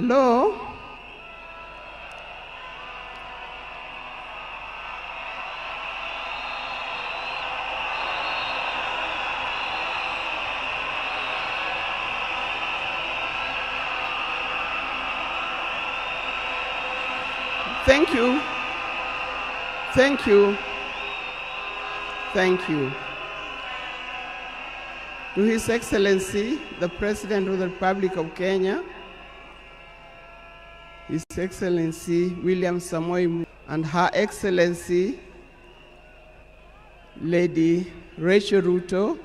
Hello? Thank you. Thank you. Thank you. To His Excellency, the President of the Republic of Kenya, His Excellency William Samoei, and Her Excellency Lady Rachel Ruto,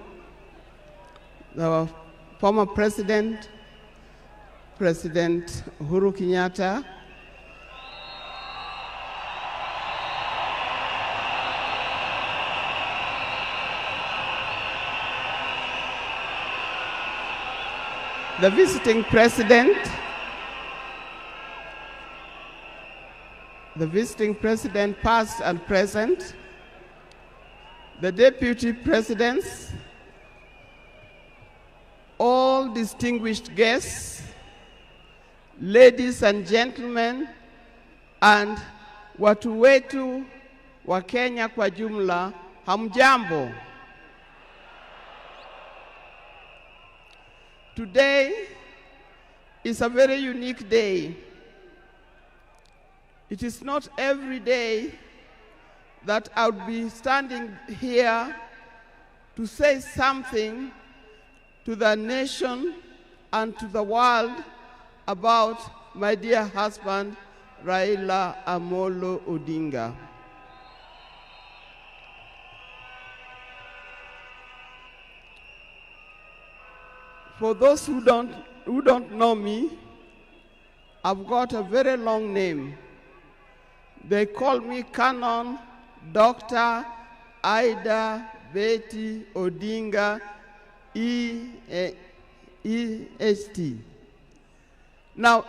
the former President, President Uhuru Kenyatta, the visiting president, past and present, the deputy presidents, all distinguished guests, ladies and gentlemen, and watu wetu wa Kenya kwa jumla, hamjambo. Today is a very unique day. It is not every day that I would be standing here to say something to the nation and to the world about my dear husband, Raila Amolo Odinga. For those who don't know me, I've got a very long name. They call me Canon Dr. Idah Betty Odinga EST. Now,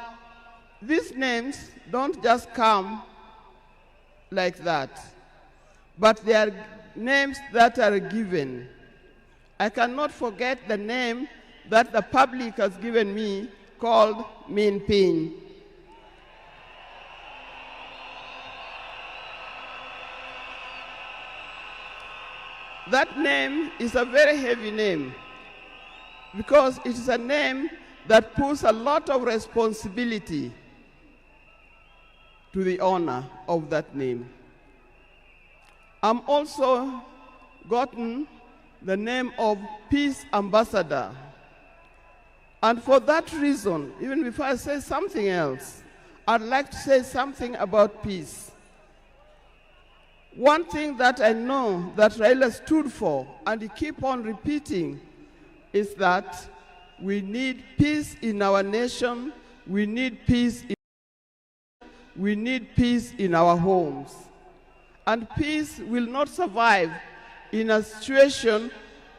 these names don't just come like that, but they are names that are given. I cannot forget the name that the public has given me called Min Pin. That name is a very heavy name because it is a name that puts a lot of responsibility to the owner of that name. I'm also gotten the name of Peace Ambassador. And for that reason, even before I say something else, I'd like to say something about peace. One thing that I know that Raila stood for, and he keep on repeating, is that we need peace in our nation, we need peace in our homes. And peace will not survive in a situation,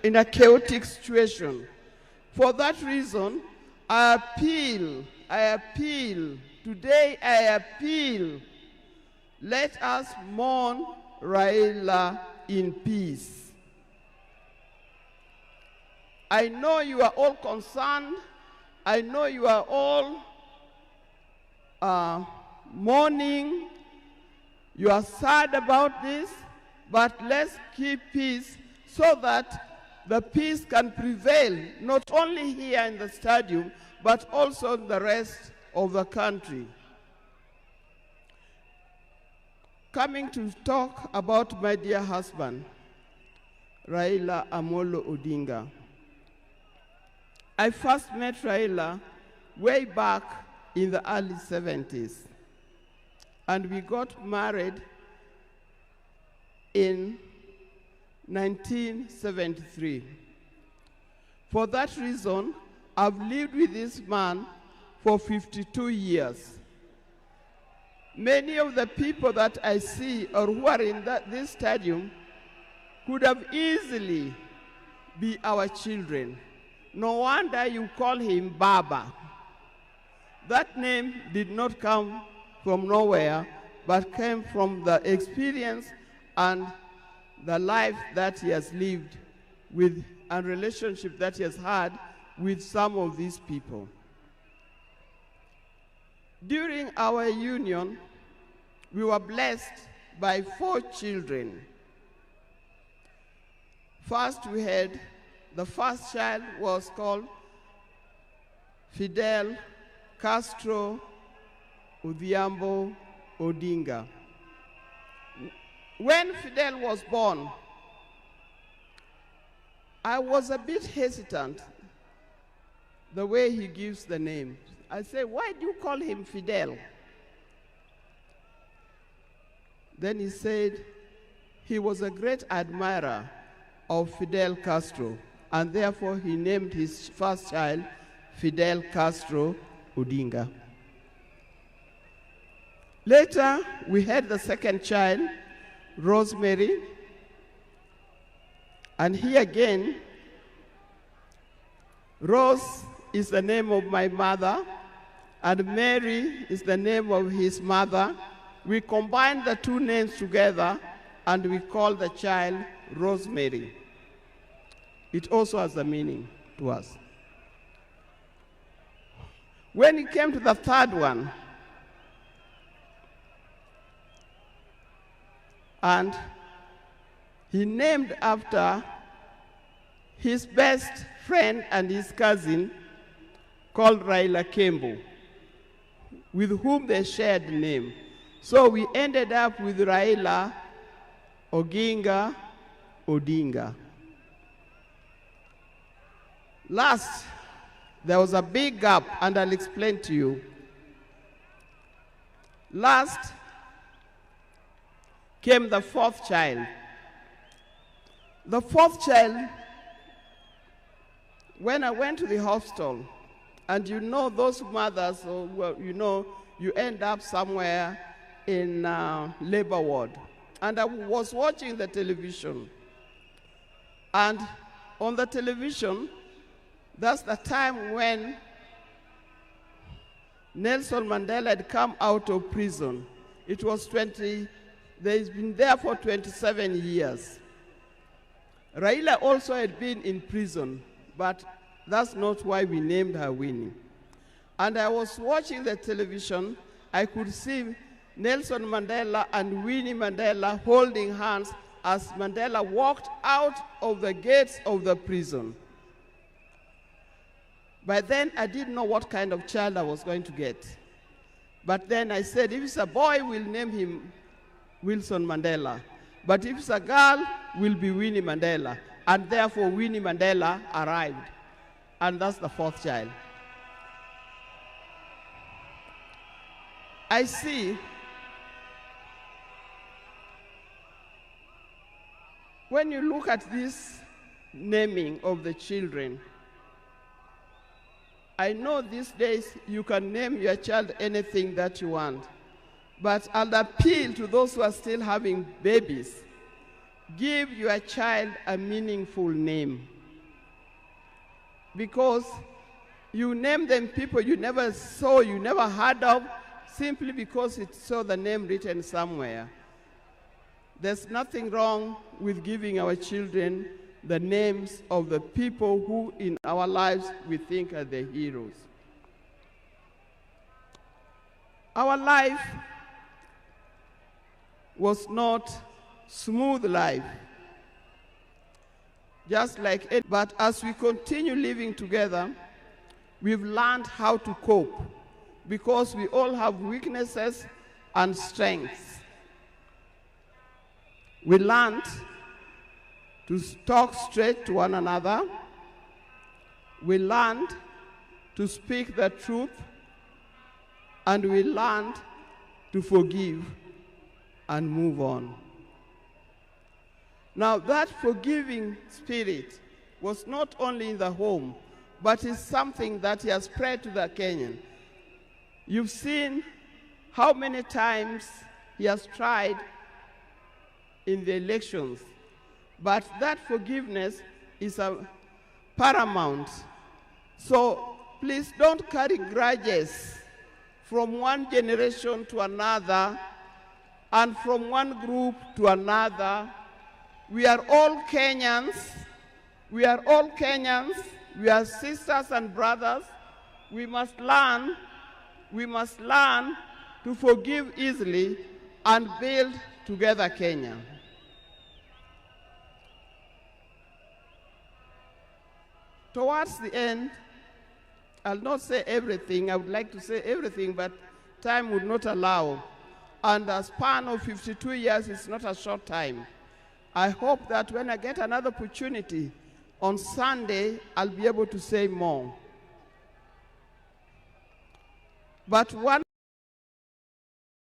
in a chaotic situation. For that reason, I appeal, today I appeal, let us mourn Raila in peace. I know you are all concerned, I know you are all mourning, you are sad about this, but let's keep peace so that the peace can prevail, not only here in the stadium, but also in the rest of the country. Coming to talk about my dear husband, Raila Amolo Odinga. I first met Raila way back in the early 70s, and we got married in 1973. For that reason, I've lived with this man for 52 years. Many of the people that I see or who are in this stadium could have easily be our children. No wonder you call him Baba. That name did not come from nowhere, but came from the experience and the life that he has lived with and relationship that he has had with some of these people. During our union, we were blessed by 4 children. First, we had the first child was called Fidel Castro Odhiambo Odinga. When Fidel was born, I was a bit hesitant the way he gives the name. I said, why do you call him Fidel? Then he said he was a great admirer of Fidel Castro, and therefore he named his first child Fidel Castro Odinga. Later, we had the second child, Rosemary, and here again, Rose is the name of my mother, and Mary is the name of his mother. We combined the 2 names together, and we called the child Rosemary. It also has a meaning to us. When it came to the third one, and he named after his best friend and his cousin called Raila Kembo, with whom they shared the name. So we ended up with Raila Odinga Odinga. Last, there was a big gap, and I'll explain to you. Last came the 4th child. The 4th child, when I went to the hospital, and you know those mothers, you know, you end up somewhere in labor ward. And I was watching the television. And on the television, that's the time when Nelson Mandela had come out of prison. It was he's been there for 27 years. Raila also had been in prison, but that's not why we named her Winnie. And I was watching the television, I could see Nelson Mandela and Winnie Mandela holding hands as Mandela walked out of the gates of the prison. By then, I didn't know what kind of child I was going to get. But then I said, if it's a boy, we'll name him Wilson Mandela. But if it's a girl, will be Winnie Mandela. And therefore, Winnie Mandela arrived. And that's the 4th child. I see when you look at this naming of the children, I know these days you can name your child anything that you want, but I'll appeal to those who are still having babies. Give your child a meaningful name, because you name them people you never saw, you never heard of, simply because it saw the name written somewhere. There's nothing wrong with giving our children the names of the people who in our lives we think are the heroes. Our life was not smooth life, just like it, but as we continue living together, we've learned how to cope, because we all have weaknesses and strengths. We learned to talk straight to one another. We learned to speak the truth, and we learned to forgive and move on. Now, that forgiving spirit was not only in the home, but is something that he has spread to the Kenyan. You've seen how many times he has tried in the elections, but that forgiveness is paramount. So please don't carry grudges from one generation to another and from one group to another. We are all Kenyans. We are all Kenyans. We are sisters and brothers. We must learn we must learn to forgive easily and build together Kenya. Towards the end, I'll not say everything. I would like to say everything, but time would not allow. And a span of 52 years is not a short time. I hope that when I get another opportunity on Sunday, I'll be able to say more. But one